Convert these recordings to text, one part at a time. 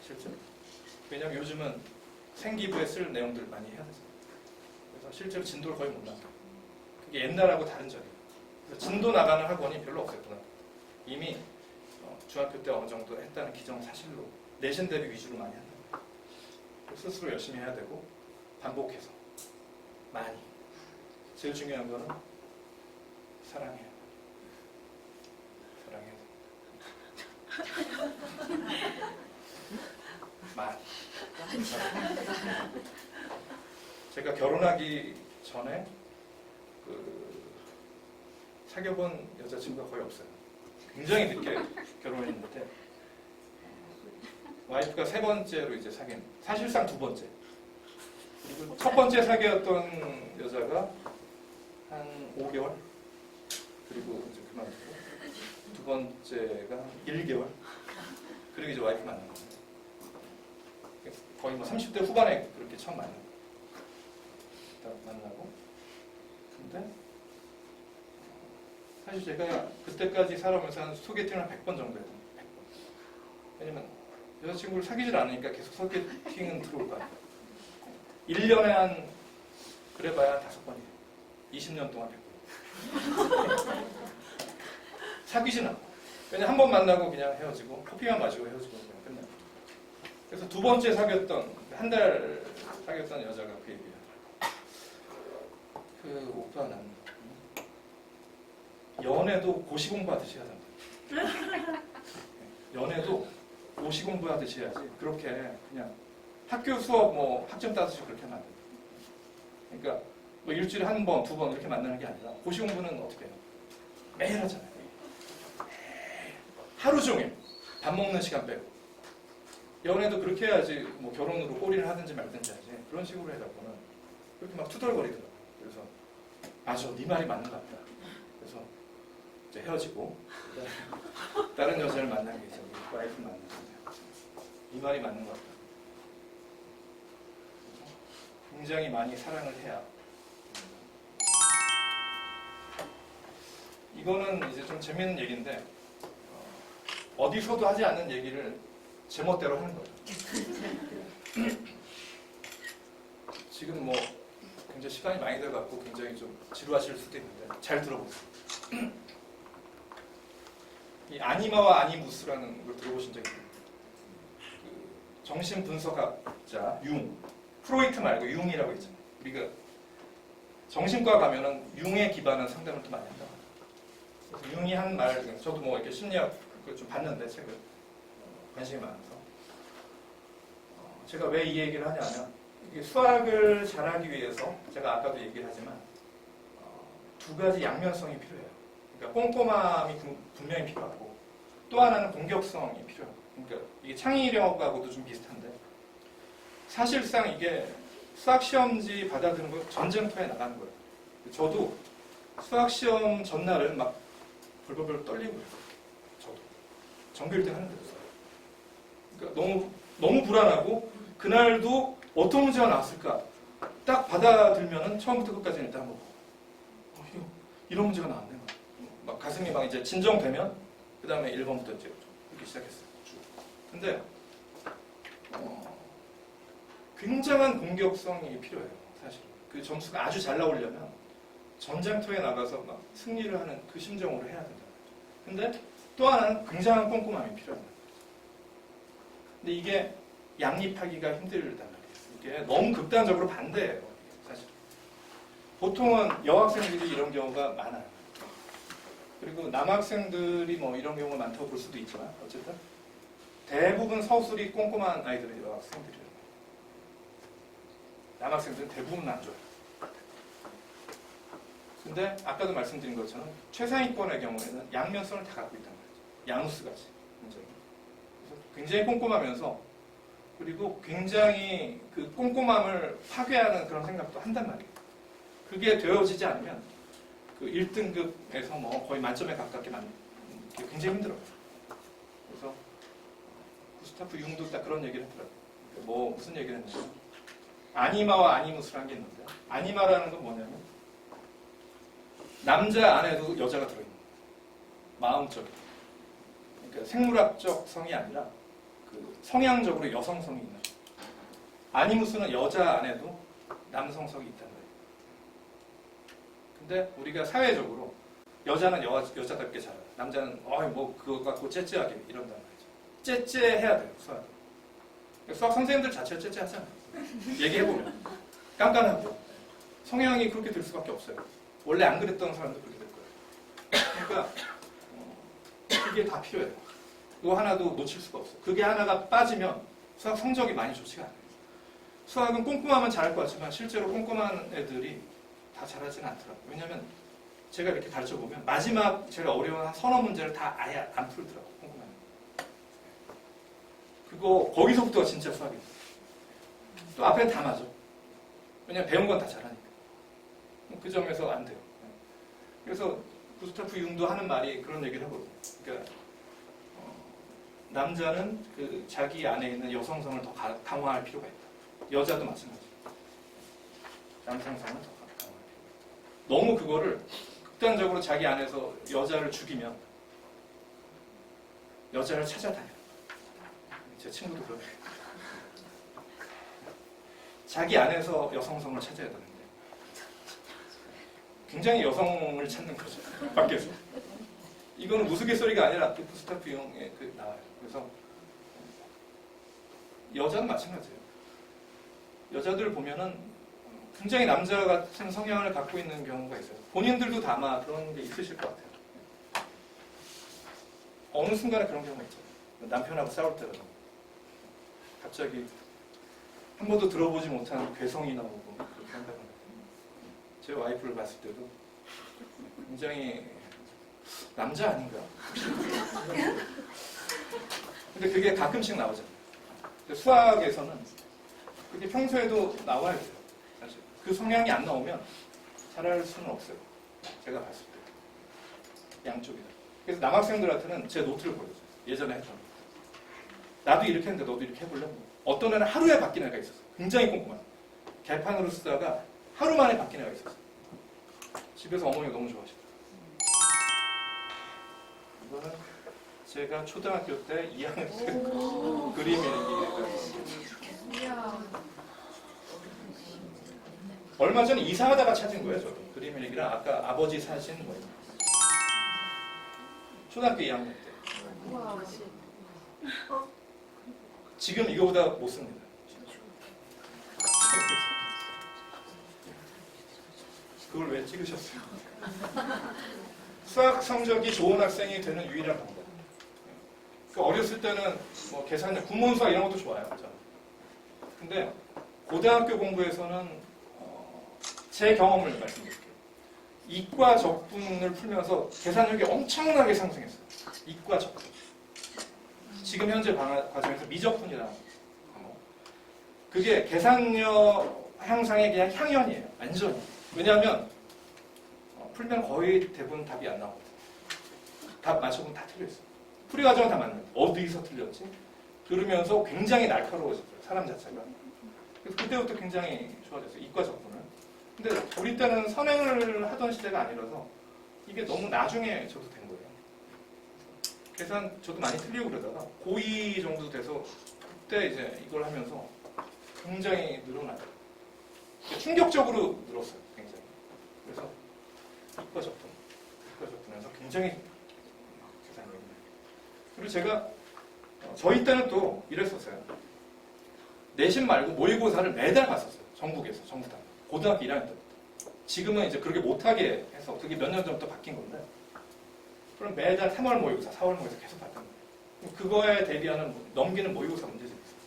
실제로. 왜냐면 요즘은 생기부에 쓸 내용들을 많이 해야 되잖아요. 그래서 실제로 진도를 거의 못 나가요. 그게 옛날하고 다른 점이에요. 그래서 진도 나가는 학원이 별로 없었구나. 이미 중학교 때 어느 정도 했다는 기정사실로 내신 대비 위주로 많이 한다. 스스로 열심히 해야 되고 반복해서 많이. 제일 중요한 거는 사랑해야 돼. 많이. 제가 결혼하기 전에 사귀어본 여자친구가 거의 없어요. 굉장히 늦게 결혼했는데 와이프가 3번째로 이제 사귄, 사실상 2번째. 그리고 첫 번째 사귀었던 여자가 한 5개월, 그리고 이제 그만두고 두 번째가 1개월, 그리고 이제 와이프 만난 거예요. 거의 뭐 30대 후반에 그렇게 처음 만나고. 근데 사실 제가 그때까지 살아오면서 한 소개팅을 한 100번 정도 했거든요. 100번. 왜냐면 여자친구를 사귀질 않으니까 계속 소개팅은 들어올 거 아니에요. 1년에 한 그래봐야 5번이에요. 20년 동안 100번. 사귀진 않고. 그냥 한 번 만나고 그냥 헤어지고 커피만 마시고 헤어지고 그냥 끝나요. 그래서 2번째 사귀었던, 한 달 사귀었던 여자가 그 얘기예요. 그 오빠는 연애도 고시 공부하듯이 하잖아. 연애도 고시 공부하듯이 해야지. 그렇게 그냥 학교 수업 뭐 학점 따듯이 그렇게 하면 안 된다. 그러니까 뭐 일주일에 한 번, 2번 이렇게 만나는 게 아니라 고시 공부는 어떻게 해요? 매일 하잖아요. 하루 종일 밥 먹는 시간 빼고. 연애도 그렇게 해야지. 뭐 결혼으로 꼬리를 하든지 말든지 하지. 그런 식으로 해갖고는 그렇게 막 투덜거리더라고요. 그래서 맞아, 네 말이 맞는 것 같다. 그래서 이제 헤어지고 다른 여자를 만나기 위해서 와이프 만났는데 네 말이 맞는 것 같다. 굉장히 많이 사랑을 해야. 이거는 이제 좀 재밌는 얘기인데 어디서도 하지 않는 얘기를 제멋대로 하는 거예요. 지금 뭐 굉장히 시간이 많이 돼갖고 굉장히 좀 지루하실 수도 있는데 잘 들어보세요. 이 아니마와 아니무스라는 걸 들어보신 적 있나요? 그 정신분석학자 융, 프로이트 말고 융이라고 있잖아요. 우리가 정신과 가면은 융에 기반한 상담을 또 많이 한다고 합니다. 그래서 융이 한 말, 저도 뭐 이렇게 심리학 그걸 좀 봤는데 책을 관심이 많아서 제가 왜 이 얘기를 하냐면 이게 수학을 잘하기 위해서 제가 아까도 얘기를 하지만 2가지 양면성이 필요해요. 그러니까 꼼꼼함이 분명히 필요하고 또 하나는 공격성이 필요해요. 그러니까 이게 창의력하고도 좀 비슷한데 사실상 이게 수학 시험지 받아드는 거 전쟁터에 나가는 거예요. 저도 수학 시험 전날은 막 벌벌벌 떨리고 그랬어요. 저도 전교 1등 하는데도. 그러니까 너무 불안하고 그날도 어떤 문제가 나왔을까 딱 받아들면은 처음부터 끝까지 일단 한번 이런 문제가 나왔네. 막 가슴이 막 이제 진정되면 그 다음에 1번부터 이제 이렇게 시작했어요. 근데 굉장한 공격성이 필요해요. 사실 그 점수가 아주 잘 나오려면 전쟁터에 나가서 막 승리를 하는 그 심정으로 해야 된다. 근데 또 하나는 굉장한 꼼꼼함이 필요합니다. 근데 이게 양립하기가 힘들단 말이에요. 이게 너무 극단적으로 반대예요. 사실 보통은 여학생들이 이런 경우가 많아요. 그리고 남학생들이 뭐 이런 경우가 많다고 볼 수도 있지만 어쨌든 대부분 서술이 꼼꼼한 아이들은 여학생들이에요. 남학생들은 대부분 안 좋아요. 근데 아까도 말씀드린 것처럼 최상위권의 경우에는 양면성을 다 갖고 있단 말이죠. 야누스같이 굉장히 꼼꼼하면서 그리고 굉장히 그 꼼꼼함을 파괴하는 그런 생각도 한단 말이에요. 그게 되어지지 않으면 그 1등급에서 뭐 거의 만점에 가깝게 굉장히 힘들어요. 그래서 구스타프 융도 딱 그런 얘기를 했더라고요. 뭐 무슨 얘기를 했냐면 아니마와 아니무스라는 게 있는데 아니마라는 건 뭐냐면 남자 안에도 여자가 들어있는 거예요. 마음적인. 그러니까 생물학적 성이 아니라 그 그 성향적으로 여성성이 있는. 아니무스는 여자 안에도 남성성이 있다는 거예요. 근데 우리가 사회적으로 여자는 여자답게 잘해요. 남자는 뭐 그거 갖고 째째하게 이런단 말이죠. 째째해야 돼요. 수학. 수학 선생님들 자체가 째째하잖아요. 얘기해보면 깐깐하고 성향이 그렇게 될 수밖에 없어요. 원래 안 그랬던 사람도 그렇게 될 거예요. 그러니까 그게 다 필요해요. 그거 하나도 놓칠 수가 없어요. 그게 하나가 빠지면 수학 성적이 많이 좋지가 않아요. 수학은 꼼꼼하면 잘할 것 같지만 실제로 꼼꼼한 애들이 다 잘하지는 않더라고요. 왜냐하면 제가 이렇게 가르쳐보면 마지막 제일 어려운 한 서너 문제를 다 아예 안 풀더라고요. 꼼꼼하면. 그거 거기서부터가 진짜 수학이에요. 또 앞에는 다 맞아. 왜냐면 배운 건 다 잘하니까. 그 점에서 안 돼요. 그래서 구스타프 융도 하는 말이 그런 얘기를 하거든요. 그러니까 남자는 그 자기 안에 있는 여성성을 더 강화할 필요가 있다. 여자도 마찬가지. 남성성을 더 강화할 필요가 있다. 너무 그거를 극단적으로 자기 안에서 여자를 죽이면 여자를 찾아다녀요. 제 친구도 그래요. 자기 안에서 여성성을 찾아야 되는데 굉장히 여성을 찾는 거죠. 밖에서. 이거는 우스갯소리가 아니라 구스타프 융에 나와요. 그래서 여자는 마찬가지예요. 여자들 보면은 굉장히 남자 같은 성향을 갖고 있는 경우가 있어요. 본인들도 다 아마 그런 게 있으실 것 같아요. 어느 순간에 그런 경우가 있죠. 남편하고 싸울 때라도 갑자기 한 번도 들어보지 못한 괴성이 나오고 그렇게 한다거나. 제 와이프를 봤을 때도 굉장히 남자 아닌가? 근데 그게 가끔씩 나오잖아요. 근데 수학에서는 그게 평소에도 나와야 돼요. 사실 그 성향이 안 나오면 잘할 수는 없어요. 제가 봤을 때 양쪽이다. 그래서 남학생들한테는 제 노트를 보여줘요. 예전에 했던 거. 나도 이렇게 했는데 너도 이렇게 해볼래? 어떤 애는 하루에 바뀐 애가 있었어. 굉장히 꼼꼼한. 개판으로 쓰다가 하루 만에 바뀐 애가 있었어. 집에서 어머니가 너무 좋아하시더라고요. 이거는 제가 초등학교 때 2학년 때 그림 일기가 얼마 전에 이사하다가 찾은 거예요. 저도 그림 일기랑 아까 아버지 사신 거예요. 초등학교 2학년 때. 지금 이거보다 못 씁니다. 그걸 왜 찍으셨어요? 수학 성적이 좋은 학생이 되는 유일한 방법. 그러니까 어렸을 때는 뭐 계산력, 구문수학 이런 것도 좋아요. 저는. 근데 고등학교 공부에서는 제 경험을 말씀드릴게요. 이과 적분을 풀면서 계산력이 엄청나게 상승했어요. 이과 적분. 지금 현재 과정에서 미적분이라는 과목. 그게 계산력 향상의 그냥 향연이에요. 완전히. 왜냐하면 풀면 거의 대부분 답이 안 나오거든요. 답 맞춰보면 다 틀려있어요. 풀이 과정은 다 맞는데 어디서 틀렸지? 들으면서 굉장히 날카로워졌어요. 사람 자체가. 그래서 그때부터 굉장히 좋아졌어요. 이과 적분을. 근데 우리 때는 선행을 하던 시대가 아니라서 이게 너무 나중에 저도 된 거예요. 계산 저도 많이 틀리고 그러다가 고2 정도 돼서 그때 이제 이걸 하면서 굉장히 늘어나요. 충격적으로 늘었어요. 굉장히. 그래서 이과 적분에서 굉장히 계산력이. 그리고 제가 저희 때는 또 이랬었어요. 내신 말고 모의고사를 매달 봤었어요. 전국에서 전부 다. 고등학교 1학년 때부터. 지금은 이제 그렇게 못하게 해서 그게 몇 년 전부터 바뀐 건데 그럼 매달 3월 모의고사, 4월 모의고사 계속 봤단 말이에요. 그거에 대비하는 넘기는 모의고사 문제집이 있어요.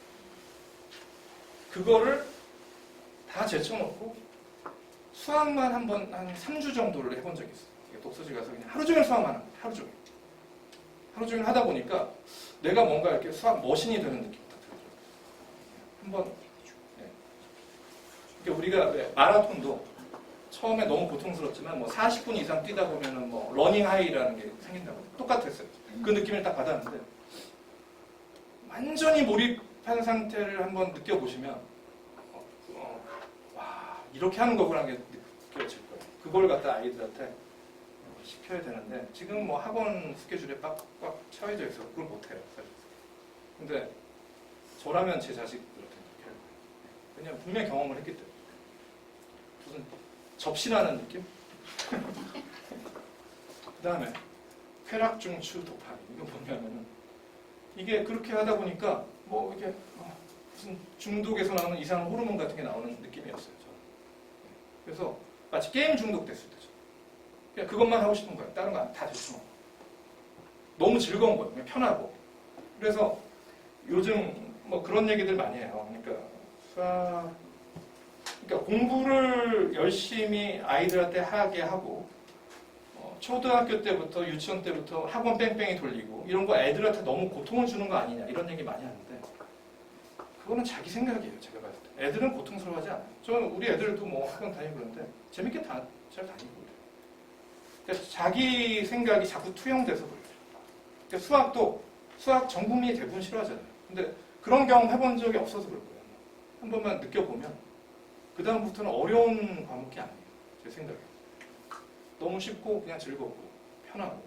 그거를 다 제쳐놓고 수학만 한 3주 정도를 해본 적이 있어요. 독서실 가서 그냥 하루 종일 수학만 합니다. 하루 종일. 하루 종일 하다 보니까 내가 뭔가 이렇게 수학 머신이 되는 느낌이 딱 들더라고요. 한번 그러니까 우리가 마라톤도 처음에 너무 고통스럽지만 뭐 40분 이상 뛰다 보면은 뭐 러닝 하이라는 게 생긴다고 똑같았어요. 그 느낌을 딱 받았는데 완전히 몰입한 상태를 한번 느껴보시면 와 이렇게 하는 거구나라는 게 느껴질 거예요. 그걸 갖다 아이들한테 시켜야 되는데 지금 뭐 학원 스케줄에 빡빡 차여져 있어서 그걸 못해요. 사실. 근데 저라면 제 자식들한테 그렇게 할 거예요. 왜냐면 분명히 경험을 했기 때문에. 무슨 접신하는 느낌? 그 다음에 쾌락중추 도파민. 이거 뭐냐면은 이게 그렇게 하다 보니까 뭐 이게 무슨 중독에서 나오는 이상한 호르몬 같은 게 나오는 느낌이었어요. 저는. 그래서 마치 게임 중독됐을 때죠. 그냥 그것만 하고 싶은 거예요. 다른 거 다 대충. 너무 즐거운 거예요. 그냥 편하고. 그래서 요즘 뭐 그런 얘기들 많이 해요. 그러니까 공부를 열심히 아이들한테 하게 하고 초등학교 때부터 유치원 때부터 학원 뺑뺑이 돌리고 이런 거 애들한테 너무 고통을 주는 거 아니냐 이런 얘기 많이 하는데 그거는 자기 생각이에요. 제가 봤을 때 애들은 고통스러워하지 않아요. 저는 우리 애들도 뭐 학원 다니고 그러는데 재밌게 잘 다니고 그래요. 그러니까 자기 생각이 자꾸 투영돼서 그래요. 그러니까 수학 전 국민이 대부분 싫어하잖아요. 근데 그런 경험 해본 적이 없어서 그럴 거예요. 한 번만 느껴보면 그 다음부터는 어려운 과목이 아니에요. 제 생각에. 너무 쉽고 그냥 즐겁고 편하고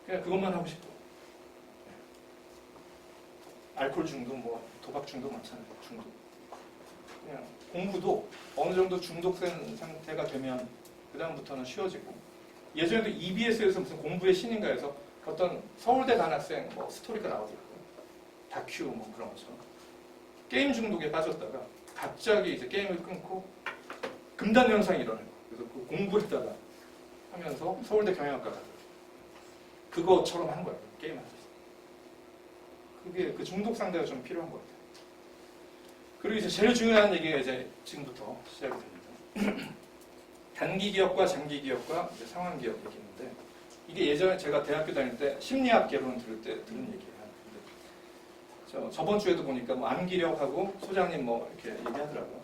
그냥 그것만 하고 싶고 알코올 중독, 뭐 도박 중독 많잖아요. 중독. 그냥 공부도 어느 정도 중독된 상태가 되면 그 다음부터는 쉬워지고 예전에도 EBS에서 무슨 공부의 신인가에서 어떤 서울대 간학생 뭐 스토리가 나오더라고요. 다큐 뭐 그런 것처럼 게임 중독에 빠졌다가 갑자기 이제 게임을 끊고 금단 현상이 일어나요. 그래서 그 공부에다가 하면서 서울대 경영학과 가더라고요. 그것처럼 한 거예요. 게임하면서. 그게 그 중독 상대가 좀 필요한 것 같아요. 그리고 이제 제일 중요한 얘기가 이제 지금부터 시작이 됩니다. 단기 기억과 장기 기억과 이제 상황 기억 얘기인데 이게 예전에 제가 대학교 다닐 때 심리학 개론 들을 때 들은 얘기예요. 저번 주에도 보니까 뭐 암기력하고 소장님 뭐 이렇게 얘기하더라고요.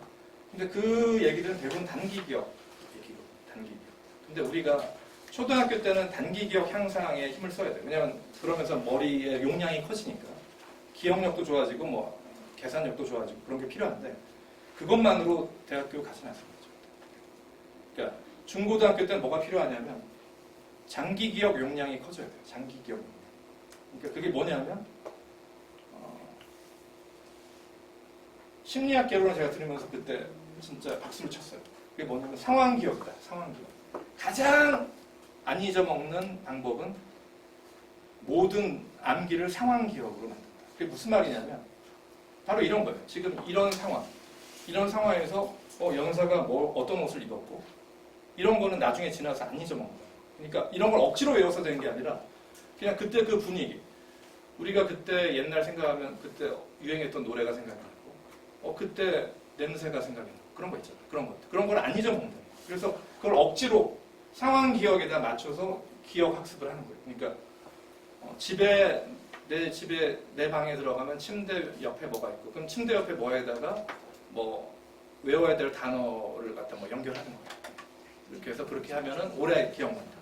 근데 그 얘기들은 대부분 단기 기억 얘기고 단기 기억. 근데 우리가 초등학교 때는 단기 기억 향상에 힘을 써야 돼요. 왜냐하면 그러면서 머리의 용량이 커지니까 기억력도 좋아지고 뭐 계산력도 좋아지고 그런 게 필요한데 그것만으로 대학교 가진 않습니다. 그러니까 중고등학교 때는 뭐가 필요하냐면 장기 기억 용량이 커져야 돼요. 장기 기억 용량. 그러니까 그게 뭐냐면 심리학 개론을 제가 들으면서 그때 진짜 박수를 쳤어요. 그게 뭐냐면 상황 기억이다. 상황 기억. 가장 안 잊어먹는 방법은 모든 암기를 상황 기억으로 만든다. 그게 무슨 말이냐면 바로 이런 거예요. 지금 이런 상황에서 연사가 어떤 옷을 입었고 이런 거는 나중에 지나서 안 잊어먹는 거예요. 그러니까 이런 걸 억지로 외워서 되는 게 아니라 그냥 그때 그 분위기. 우리가 그때 옛날 생각하면 그때 유행했던 노래가 생각나고 그때 냄새가 생각나고 그런 거 있잖아요. 그런 걸 안 잊어먹는다. 그래서 그걸 억지로 상황 기억에다 맞춰서 기억 학습을 하는 거예요. 그러니까 내 방에 들어가면 침대 옆에 뭐가 있고 그럼 침대 옆에 뭐에다가 뭐 외워야 될 단어를 갖다 뭐 연결하는 거예요. 이렇게 해서 그렇게 하면은 오래 기억난다.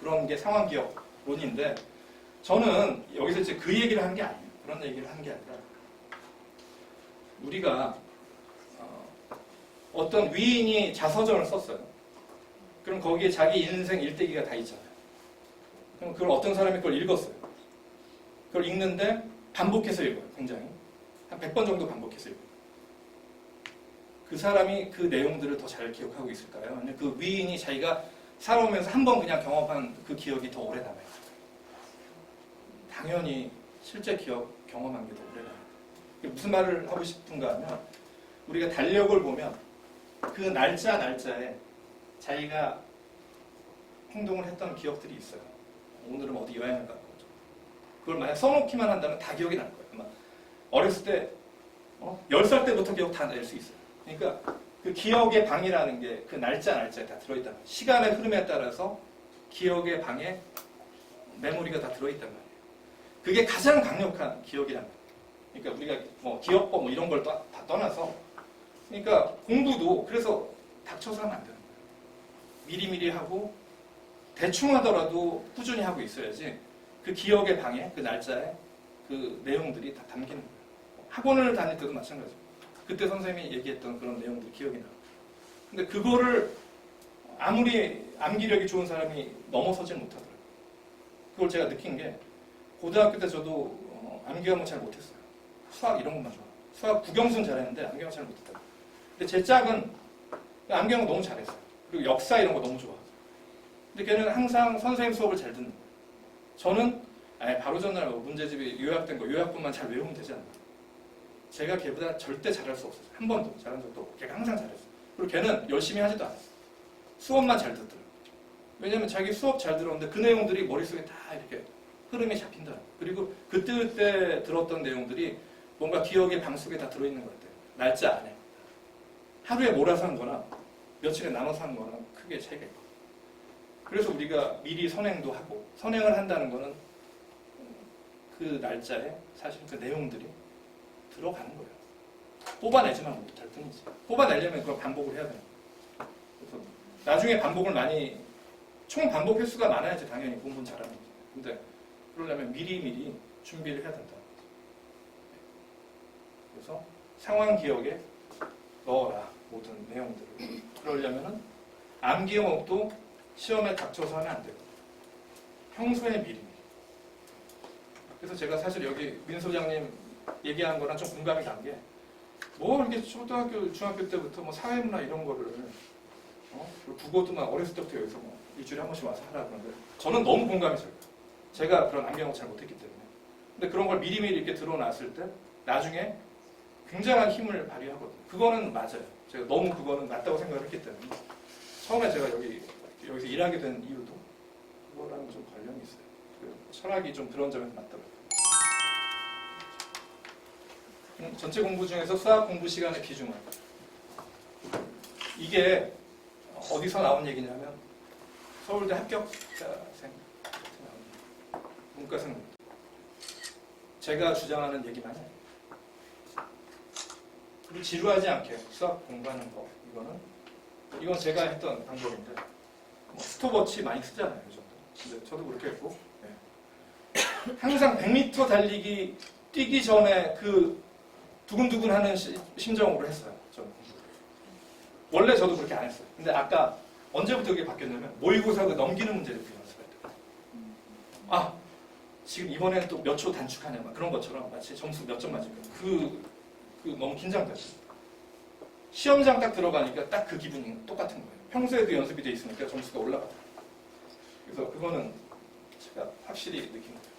그런 게 상황 기억론인데 저는 여기서 이제 그 얘기를 하는 게 아니에요. 그런 얘기를 하는 게 아니라 우리가 어떤 위인이 자서전을 썼어요. 그럼 거기에 자기 인생 일대기가 다 있잖아요. 그럼 그걸 어떤 사람이 그걸 읽었어요. 그걸 읽는데 반복해서 읽어요. 굉장히. 한 100번 정도 반복해서 읽어요. 그 사람이 그 내용들을 더 잘 기억하고 있을까요? 아니면 그 위인이 자기가 살아오면서 한 번 그냥 경험한 그 기억이 더 오래 남아요. 당연히 실제 경험한 게 더 오래 남아요. 무슨 말을 하고 싶은가 하면 우리가 달력을 보면 그 날짜에 자기가 행동을 했던 기억들이 있어요. 오늘은 어디 여행을 갈 거죠. 그걸 만약 써놓기만 한다면 다 기억이 날 거예요. 아마 어렸을 때 10살 때부터 기억 다 낼 수 있어요. 그러니까 그 기억의 방이라는 게 그 날짜에 다 들어있단 말이에요. 시간의 흐름에 따라서 기억의 방에 메모리가 다 들어있단 말이에요. 그게 가장 강력한 기억이란 말이에요. 그러니까 우리가 뭐 기억법 뭐 이런 걸 다 떠나서 그러니까 공부도 그래서 닥쳐서 하면 안 되는 거예요. 미리미리 하고 대충 하더라도 꾸준히 하고 있어야지 그 기억의 방에 그 날짜에 그 내용들이 다 담기는 거예요. 학원을 다닐 때도 마찬가지예요. 그때 선생님이 얘기했던 그런 내용들이 기억이 나요. 근데 그거를 아무리 암기력이 좋은 사람이 넘어서지는 못하더라고요. 그걸 제가 느낀 게 고등학교 때 저도 암기감을 잘 못했어요. 수학 이런 것만 좋아. 수학 국영수는 잘했는데 안경은 잘 못했다. 근데 제 짝은 안경은 너무 잘했어요. 그리고 역사 이런 거 너무 좋아. 근데 걔는 항상 선생님 수업을 잘 듣는 거예요. 저는 바로 전날 문제집이 요약된 거 요약분만 잘 외우면 되지 않나. 제가 걔보다 절대 잘할 수 없었어요. 한 번도 잘한 적도 없고 걔가 항상 잘했어요. 그리고 걔는 열심히 하지도 않았어요. 수업만 잘 듣더라고요. 왜냐면 자기 수업 잘 들었는데 그 내용들이 머릿속에 다 이렇게 흐름이 잡힌다. 그리고 그때 들었던 내용들이 뭔가 기억의 방 속에 다 들어있는 것 같아요. 날짜 안에. 하루에 몰아서 한 거나 며칠에 나눠서 한 거나 크게 차이가 있고. 그래서 우리가 미리 선행도 하고 선행을 한다는 거는 그 날짜에 사실 그 내용들이 들어가는 거예요. 뽑아내지만 못할 뿐이지. 뽑아내려면 그걸 반복을 해야 돼요. 그래서 나중에 반복을 많이 총 반복 횟수가 많아야지 당연히 공부는 잘하는 거죠. 근데 그러려면 미리미리 준비를 해야 된다. 그래서 상황 기억에 넣어라 모든 내용들을. 그러려면은 암기 영역도 시험에 닥쳐서 하면 안 되고 평소에 미리미리. 그래서 제가 사실 여기 민 소장님 얘기한 거랑 좀 공감이 간 게 뭐 이렇게 초등학교, 중학교 때부터 뭐 사회문화 이런 거를 그리고 국어도 막 어렸을 때부터 여기서 뭐 일주일에 한 번씩 와서 하라 그러는데 저는 너무 공감이 져요. 제가 그런 암기 영역 잘 못했기 때문에. 근데 그런 걸 미리미리 이렇게 드러났을 때 나중에 굉장한 힘을 발휘하거든요. 그거는 맞아요. 제가 너무 그거는 맞다고 생각을 했기 때문에 처음에 제가 여기서 일하게 된 이유도 그거랑 좀 관련이 있어요. 그 철학이 좀 그런 점에서 맞더라고요. 전체 공부 중에서 수학 공부 시간의 비중은 이게 어디서 나온 얘기냐면 서울대 합격자생 문과생 제가 주장하는 얘기만 해요. 그리고 지루하지 않게 수학 공부하는 거 이건 제가 했던 방법인데 뭐 스톱워치 많이 쓰잖아요. 이 정도. 근데 저도 그렇게 했고 항상 100m 달리기 뛰기 전에 그 두근두근하는 심정으로 했어요. 저는. 원래 저도 그렇게 안 했어요. 근데 아까 언제부터 그게 바뀌었냐면 모의고사 그 넘기는 문제를 연습할 때. 아 지금 이번에는 또 몇 초 단축하냐 막 그런 것처럼 마치 점수 몇 점 맞으면 그 너무 긴장됐어요. 시험장 딱 들어가니까 딱 그 기분이 똑같은 거예요. 평소에도 연습이 돼 있으니까 점수가 올라가더라고요. 그래서 그거는 제가 확실히 느낀 거예요.